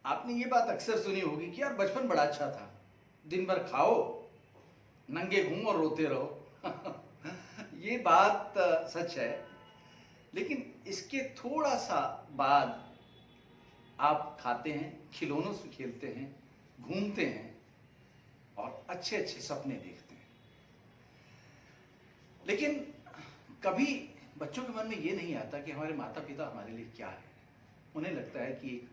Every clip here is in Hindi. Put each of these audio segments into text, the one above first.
आपने ये बात अक्सर सुनी होगी कि यार बचपन बड़ा अच्छा था, दिन भर खाओ, नंगे घूमो और रोते रहो। ये बात सच है, लेकिन इसके थोड़ा सा बाद आप खाते हैं, खिलौनों से खेलते हैं, घूमते हैं और अच्छे अच्छे सपने देखते हैं। लेकिन कभी बच्चों के मन में ये नहीं आता कि हमारे माता पिता हमारे लिए क्या है। उन्हें लगता है कि एक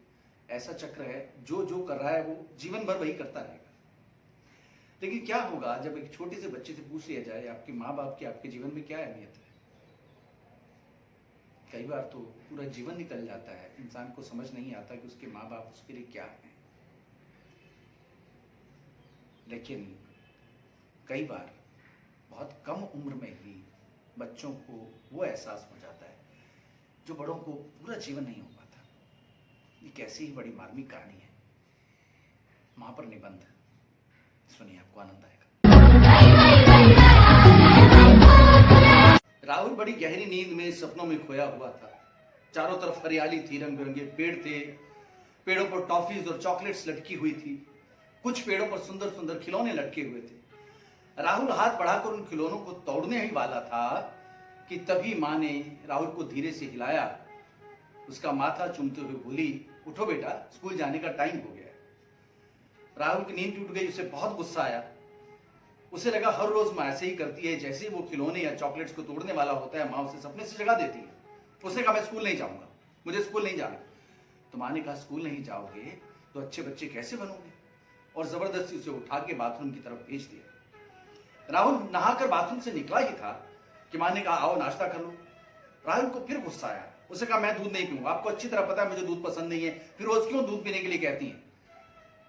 ऐसा चक्र है, जो जो कर रहा है वो जीवन भर वही करता रहेगा। लेकिन क्या होगा जब एक छोटे से बच्चे से पूछ लिया जाए आपके माँ बाप की आपके जीवन में क्या अहमियत है? कई बार तो पूरा जीवन निकल जाता है, इंसान को समझ नहीं आता कि उसके माँ बाप उसके लिए क्या है। लेकिन कई बार बहुत कम उम्र में ही बच्चों को वो एहसास हो जाता है जो बड़ों को पूरा जीवन नहीं हो पाता। ये कैसी ही बड़ी मार्मिक कहानी है, मां पर निबंध। सुनिए, आपको आनंद आएगा। राहुल बड़ी गहरी नींद में सपनों में खोया हुआ था। चारों तरफ हरियाली थी, रंग बिरंगे पेड़ थे, पेड़ों पर टॉफीज और चॉकलेट्स लटकी हुई थी, कुछ पेड़ों पर सुंदर सुंदर खिलौने लटके हुए थे। राहुल हाथ बढ़ाकर उन खिलौनों को तोड़ने ही वाला था कि तभी मां ने राहुल को धीरे से हिलाया। उसका माथा चूमते हुए बोली, उठो बेटा, स्कूल जाने का टाइम हो गया है। राहुल की नींद टूट गई, उसे बहुत गुस्सा आया। उसे लगा हर रोज मां ऐसे ही करती है, जैसे ही वो खिलौने या चॉकलेट्स को तोड़ने वाला होता है मां उसे सपने से जगा देती है। उसने कहा, मैं स्कूल नहीं जाऊंगा, मुझे स्कूल नहीं जाना। तो मां ने कहा, स्कूल नहीं जाओगे तो अच्छे बच्चे कैसे बनोगे? और जबरदस्ती उसे उठा के बाथरूम की तरफ भेज दिया। राहुल नहाकर बाथरूम से निकला ही था कि मां ने कहा, आओ नाश्ता कर लो। राहुल को फिर गुस्सा आया। उसे कहा, मैं दूध नहीं पीऊंगा, आपको अच्छी तरह पता है मुझे दूध पसंद नहीं है, फिर रोज क्यों दूध पीने के लिए कहती हैं?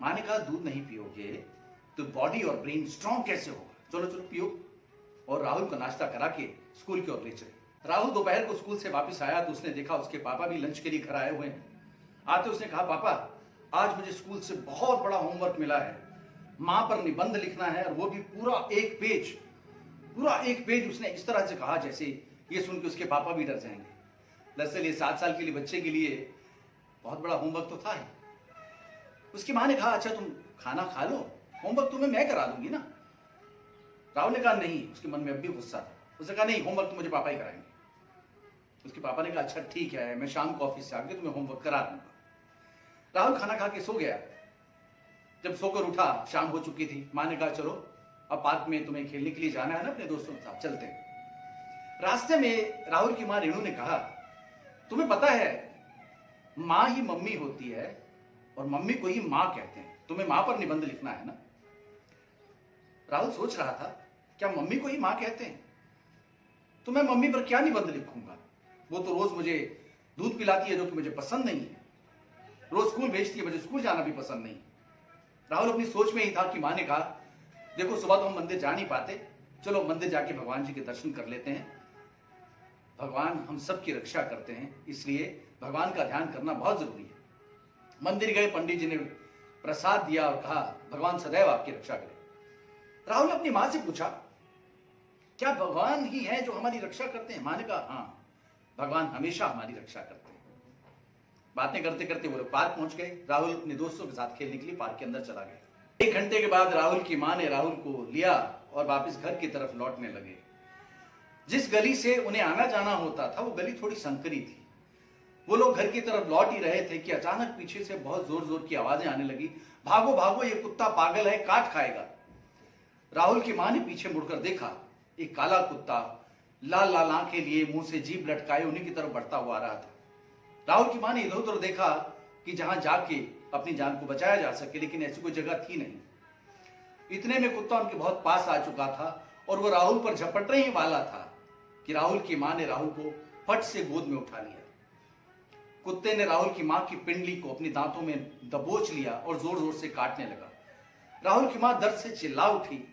मां ने कहा, दूध नहीं पियोगे तो बॉडी और ब्रेन स्ट्रांग कैसे होगा? चलो चलो पियो। और राहुल को नाश्ता करा के स्कूल की ओर ले चले। राहुल दोपहर को स्कूल से वापस आया तो उसने देखा उसके पापा भी लंच के लिए घर आए हुए हैं। आते उसने कहा, पापा आज मुझे स्कूल से बहुत बड़ा होमवर्क मिला है, मां पर निबंध लिखना है, और वो भी पूरा एक पेज। उसने इस तरह से कहा जैसे ये सुन के उसके पापा भी डर जाएंगे। दरअसल ये 7 साल के लिए बच्चे के लिए बहुत बड़ा होमवर्क तो था ही। उसकी मां ने कहा, अच्छा तुम खाना खा लो, होमवर्क तुम्हें मैं करा दूंगी ना। राहुल ने कहा, नहीं। उसके मन में अब भी गुस्सा था। उसने कहा, नहीं, होमवर्क तो मुझे पापा ही कराएंगे। उसके पापा ने कहा, अच्छा ठीक है, मैं शाम को ऑफिस से आके तुम्हें होमवर्क करा दूंगा। राहुल खाना खा के सो गया। जब सोकर उठा, शाम हो चुकी थी। मां ने कहा, चलो अब पार्क में तुम्हें खेलने के लिए जाना है ना, अपने दोस्तों के साथ चलते हैं। रास्ते में राहुल की मां रेणु ने कहा, तुम्हें पता है मां ही मम्मी होती है और मम्मी को ही मां कहते हैं, तुम्हें मां पर निबंध लिखना है ना। राहुल सोच रहा था, क्या मम्मी को ही मां कहते हैं? तो मैं मम्मी पर क्या निबंध लिखूंगा? वो तो रोज मुझे दूध पिलाती है जो कि मुझे पसंद नहीं है, रोज स्कूल भेजती है, मुझे स्कूल जाना भी पसंद नहीं। राहुल अपनी सोच में ही था कि मां ने कहा, देखो सुबह तो हम मंदिर जा नहीं पाते, चलो मंदिर जाके भगवान जी के दर्शन कर लेते हैं। भगवान हम सब की रक्षा करते हैं, इसलिए भगवान का ध्यान करना बहुत जरूरी है। मंदिर गए, पंडित जी ने प्रसाद दिया और कहा, भगवान सदैव आपकी रक्षा करे। राहुल ने अपनी मां से पूछा, क्या भगवान ही है जो हमारी रक्षा करते हैं? मां ने कहा, हाँ, भगवान हमेशा हमारी रक्षा करते हैं। बातें करते करते वो लोग पार्क पहुंच गए। राहुल अपने दोस्तों के साथ खेलने के लिए पार्क के अंदर चला गया। 1 घंटे के बाद राहुल की मां ने राहुल को लिया और वापस घर की तरफ लौटने लगे। जिस गली से उन्हें आना जाना होता था वो गली थोड़ी संकरी थी। वो लोग घर की तरफ लौट ही रहे थे कि अचानक पीछे से बहुत जोर जोर की आवाजें आने लगी, भागो भागो, ये कुत्ता पागल है, काट खाएगा। राहुल की मां ने पीछे मुड़कर देखा, एक काला कुत्ता लाल लाल आंखें लिए मुंह से जीभ लटकाए उन्हीं की तरफ बढ़ता हुआ आ रहा था। राहुल की मां ने इधर उधर देखा कि जहां जाके अपनी जान को बचाया जा सके, लेकिन ऐसी कोई जगह थी नहीं। इतने में कुत्ता उनके बहुत पास आ चुका था और वो राहुल पर झपटने ही वाला था कि राहुल की मां ने राहुल को फट से गोद में उठा लिया। कुत्ते ने राहुल की मां की पिंडली को अपने दांतों में दबोच लिया और जोर जोर से काटने लगा। राहुल की मां दर्द से चिल्ला उठी।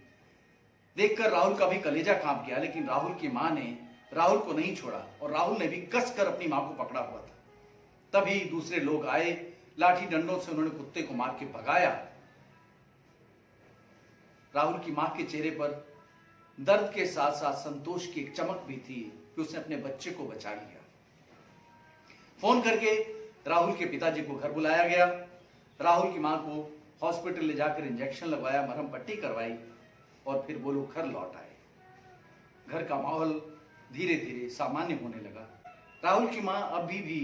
देखकर राहुल का भी कलेजा कांप गया, लेकिन राहुल की मां ने राहुल को नहीं छोड़ा और राहुल ने भी कसकर अपनी मां को पकड़ा हुआ था। तभी दूसरे लोग आए, लाठी डंडों से उन्होंने कुत्ते को मार के भगाया। राहुल की मां के चेहरे पर दर्द के साथ साथ संतोष की एक चमक भी थी कि उसने अपने बच्चे को बचा लिया। फोन करके राहुल के पिताजी को घर बुलाया गया। राहुल की माँ को हॉस्पिटल ले जाकर इंजेक्शन लगवाया, मरहम पट्टी करवाई और फिर वो लोग घर लौट आए। घर का माहौल धीरे धीरे सामान्य होने लगा। राहुल की माँ अभी भी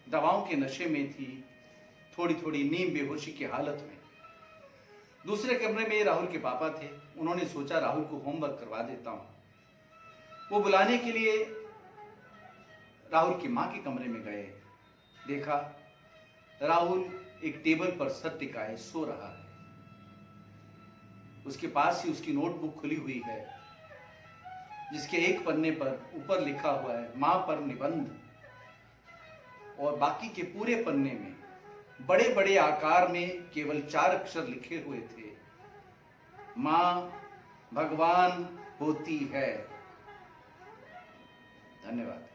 दवाओं के नशे में थी, थोड़ी थोड़ी नींद बेहोशी की हालत में। दूसरे कमरे में राहुल के पापा थे। उन्होंने सोचा राहुल को होमवर्क करवा देता हूं। वो बुलाने के लिए राहुल की माँ के कमरे में गए। देखा राहुल एक टेबल पर सर टिकाए सो रहा है। उसके पास ही उसकी नोटबुक खुली हुई है, जिसके एक पन्ने पर ऊपर लिखा हुआ है मां पर निबंध, और बाकी के पूरे पन्ने में बड़े बड़े आकार में केवल 4 अक्षर लिखे हुए थे, मां भगवान होती है। धन्यवाद।